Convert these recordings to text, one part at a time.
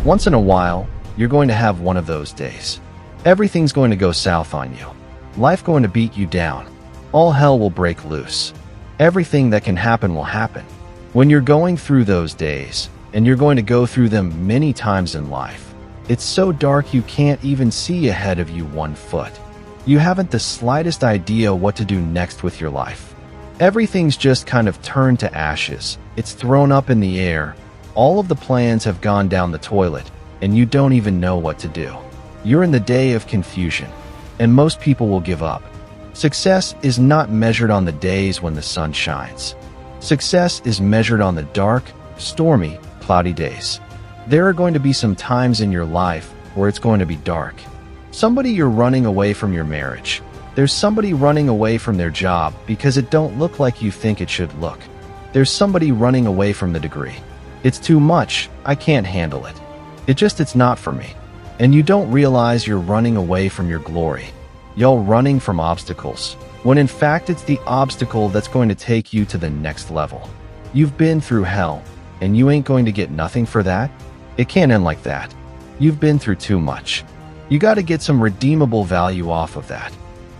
Once in a while, you're going to have one of those days. Everything's going to go south on you. Life going to beat you down. All hell will break loose. Everything that can happen will happen. When you're going through those days, and you're going to go through them many times in life, it's so dark you can't even see ahead of you 1 foot. You haven't the slightest idea what to do next with your life. Everything's just kind of turned to ashes. It's thrown up in the air. All of the plans have gone down the toilet, and you don't even know what to do. You're in the day of confusion, and most people will give up. Success is not measured on the days when the sun shines. Success is measured on the dark, stormy, cloudy days. There are going to be some times in your life where it's going to be dark. Somebody you're running away from your marriage. There's somebody running away from their job because it don't look like you think it should look. There's somebody running away from the degree. It's too much, I can't handle it. It's not for me. And you don't realize you're running away from your glory. You're running from obstacles, when in fact it's the obstacle that's going to take you to the next level. You've been through hell, and you ain't going to get nothing for that? It can't end like that. You've been through too much. You got to get some redeemable value off of that.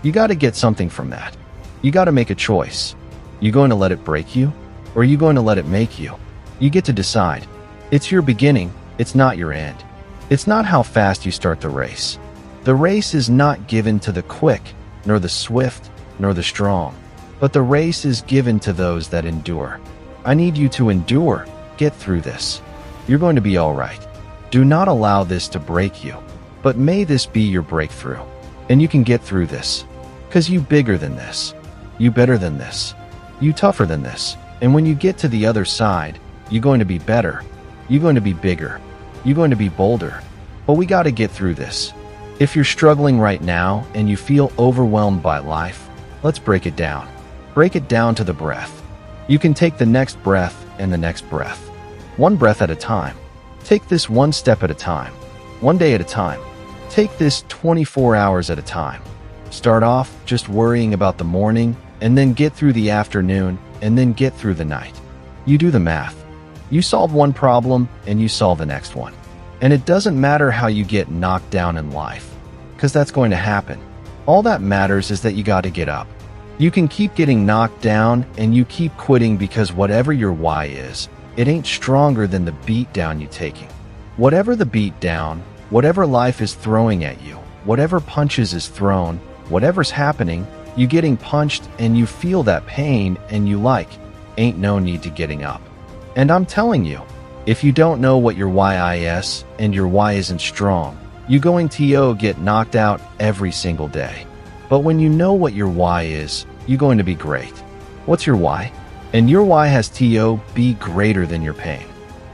You got to get something from that. You got to make a choice. You going to let it break you, or are you going to let it make you? You get to decide. It's your beginning, it's not your end. It's not how fast you start the race. The race is not given to the quick, nor the swift, nor the strong, but the race is given to those that endure. I need you to endure. Get through this. You're going to be all right. Do not allow this to break you, but may this be your breakthrough. And you can get through this, because you bigger than this. You better than this. You tougher than this. And when you get to the other side, you're going to be better. You're going to be bigger. You're going to be bolder. But we got to get through this. If you're struggling right now and you feel overwhelmed by life, let's break it down. Break it down to the breath. You can take the next breath and the next breath. One breath at a time. Take this one step at a time. One day at a time. Take this 24 hours at a time. Start off just worrying about the morning, and then get through the afternoon, and then get through the night. You do the math. You solve one problem, and you solve the next one. And it doesn't matter how you get knocked down in life, because that's going to happen. All that matters is that you got to get up. You can keep getting knocked down, and you keep quitting because whatever your why is, it ain't stronger than the beat down you taking. Whatever the beat down, whatever life is throwing at you, whatever punches is thrown, whatever's happening, you getting punched and you feel that pain and you ain't no need to getting up. And I'm telling you, if you don't know what your why is and your why isn't strong, you going to get knocked out every single day. But when you know what your why is, you're going to be great. What's your why? And your why has to be greater than your pain.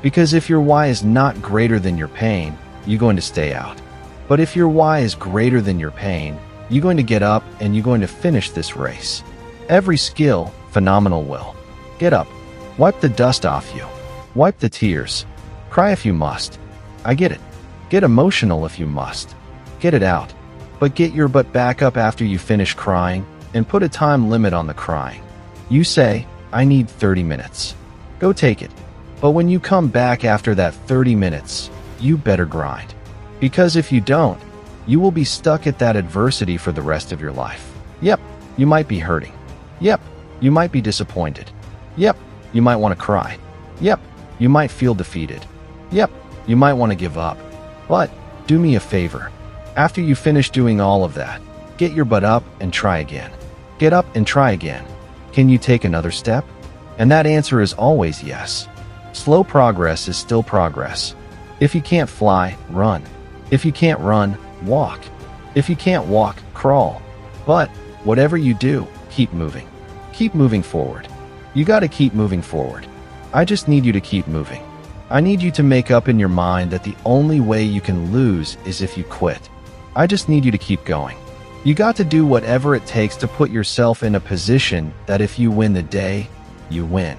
Because if your why is not greater than your pain, you're going to stay out. But if your why is greater than your pain, you're going to get up and you're going to finish this race. Every skill, phenomenal will. Get up. Wipe the dust off you. Wipe the tears. Cry if you must. I get it. Get emotional if you must. Get it out. But get your butt back up after you finish crying and put a time limit on the crying. You say, I need 30 minutes. Go take it. But when you come back after that 30 minutes, you better grind. Because if you don't, you will be stuck at that adversity for the rest of your life. Yep, you might be hurting. Yep, you might be disappointed. Yep, you might want to cry. Yep, you might feel defeated. Yep, you might want to give up. But do me a favor. After you finish doing all of that, get your butt up and try again. Get up and try again. Can you take another step? And that answer is always yes. Slow progress is still progress. If you can't fly, run. If you can't run, walk. If you can't walk, crawl. But whatever you do, keep moving. Keep moving forward. You got to keep moving forward. I just need you to keep moving. I need you to make up in your mind that the only way you can lose is if you quit. I just need you to keep going. You got to do whatever it takes to put yourself in a position that if you win the day, you win.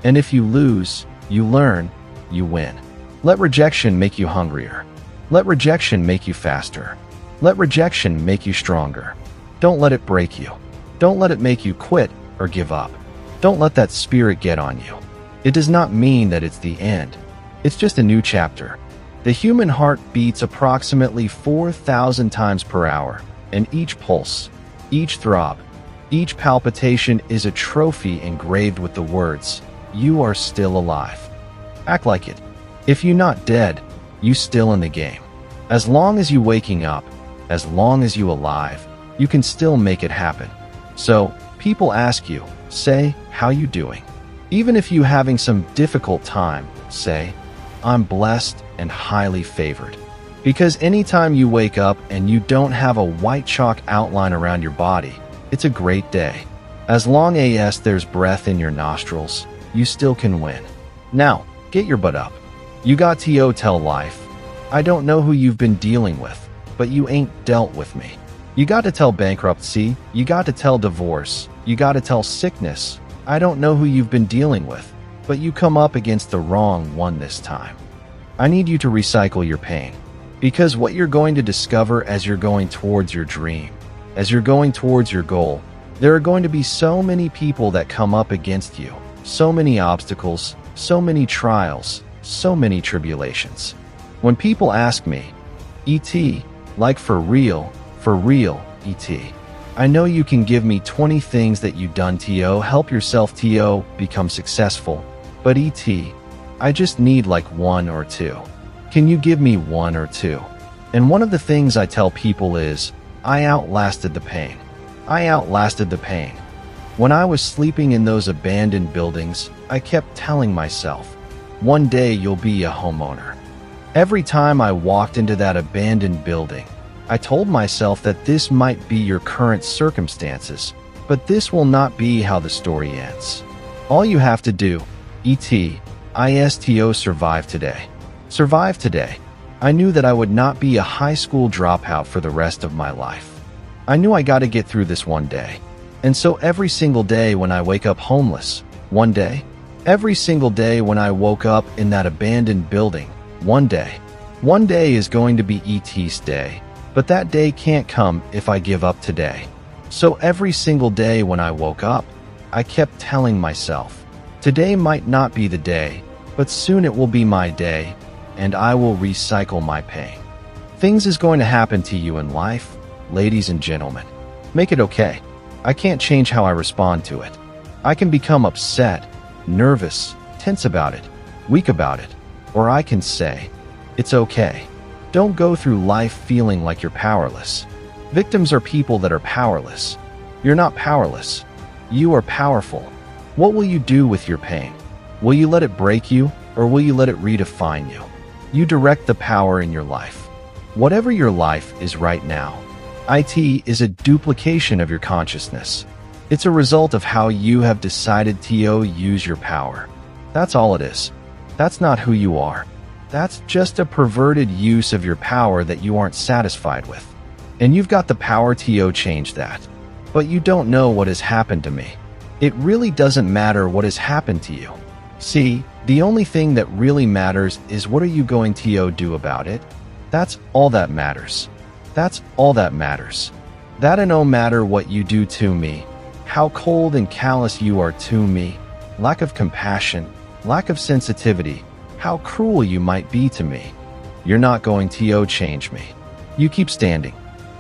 And if you lose, you learn, you win. Let rejection make you hungrier. Let rejection make you faster. Let rejection make you stronger. Don't let it break you. Don't let it make you quit or give up. Don't let that spirit get on you. It does not mean that it's the end. It's just a new chapter. The human heart beats approximately 4,000 times per hour, and each pulse, each throb, each palpitation is a trophy engraved with the words, "You are still alive." Act like it. If you not dead, you still in the game. As long as you waking up, as long as you alive, you can still make it happen. So, people ask you, say, "How you doing?" Even if you having some difficult time, say, "I'm blessed and highly favored." Because anytime you wake up and you don't have a white chalk outline around your body, it's a great day. As long as there's breath in your nostrils, you still can win. Now, get your butt up. You got to tell life, "I don't know who you've been dealing with, but you ain't dealt with me." You got to tell bankruptcy, you got to tell divorce, you got to tell sickness, "I don't know who you've been dealing with, but you come up against the wrong one this time." I need you to recycle your pain. Because what you're going to discover as you're going towards your dream, as you're going towards your goal, there are going to be so many people that come up against you, so many obstacles, so many trials, so many tribulations. When people ask me, "E.T., like for real, E.T., I know you can give me 20 things that you done to help yourself to become successful, but E.T., I just need like one or two. Can you give me one or two?" And one of the things I tell people is, I outlasted the pain. I outlasted the pain. When I was sleeping in those abandoned buildings, I kept telling myself, "One day you'll be a homeowner." Every time I walked into that abandoned building, I told myself that this might be your current circumstances, but this will not be how the story ends. All you have to do, isto survive today. Survive today. I knew that I would not be a high school dropout for the rest of my life. I knew I got to get through this one day. And so every single day when I wake up homeless, one day, every single day when I woke up in that abandoned building, one day is going to be ET's day, but that day can't come if I give up today. So every single day when I woke up, I kept telling myself, today might not be the day, but soon it will be my day, and I will recycle my pain. Things is going to happen to you in life, ladies and gentlemen. Make it okay. I can't change how I respond to it. I can become upset, nervous, tense about it, weak about it, or I can say, it's okay. Don't go through life feeling like you're powerless. Victims are people that are powerless. You're not powerless. You are powerful. What will you do with your pain? Will you let it break you, or will you let it redefine you? You direct the power in your life. Whatever your life is right now, it is a duplication of your consciousness. It's a result of how you have decided to use your power. That's all it is. That's not who you are. That's just a perverted use of your power that you aren't satisfied with. And you've got the power to change that. But you don't know what has happened to me. It really doesn't matter what has happened to you. See, the only thing that really matters is what are you going to do about it? That's all that matters. That's all that matters. That and no matter what you do to me, how cold and callous you are to me, lack of compassion, lack of sensitivity, how cruel you might be to me, you're not going to change me. You keep standing.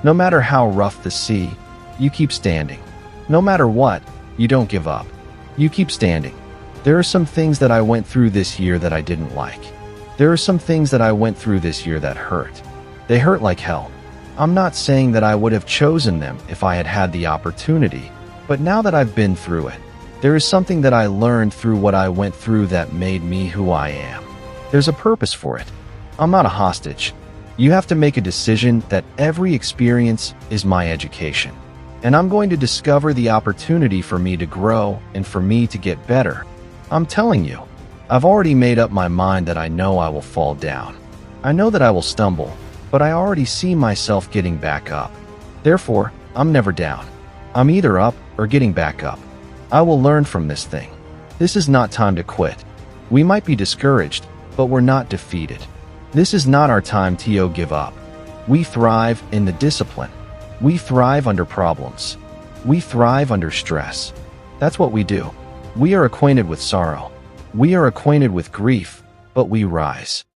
No matter how rough the sea, you keep standing. No matter what, you don't give up. You keep standing. There are some things that I went through this year that I didn't like. There are some things that I went through this year that hurt. They hurt like hell. I'm not saying that I would have chosen them if I had had the opportunity, but now that I've been through it, there is something that I learned through what I went through that made me who I am. There's a purpose for it. I'm not a hostage. You have to make a decision that every experience is my education. And I'm going to discover the opportunity for me to grow and for me to get better. I'm telling you, I've already made up my mind that I know I will fall down. I know that I will stumble, but I already see myself getting back up. Therefore, I'm never down. I'm either up or getting back up. I will learn from this thing. This is not time to quit. We might be discouraged, but we're not defeated. This is not our time to give up. We thrive in the discipline. We thrive under problems. We thrive under stress. That's what we do. We are acquainted with sorrow. We are acquainted with grief, but we rise.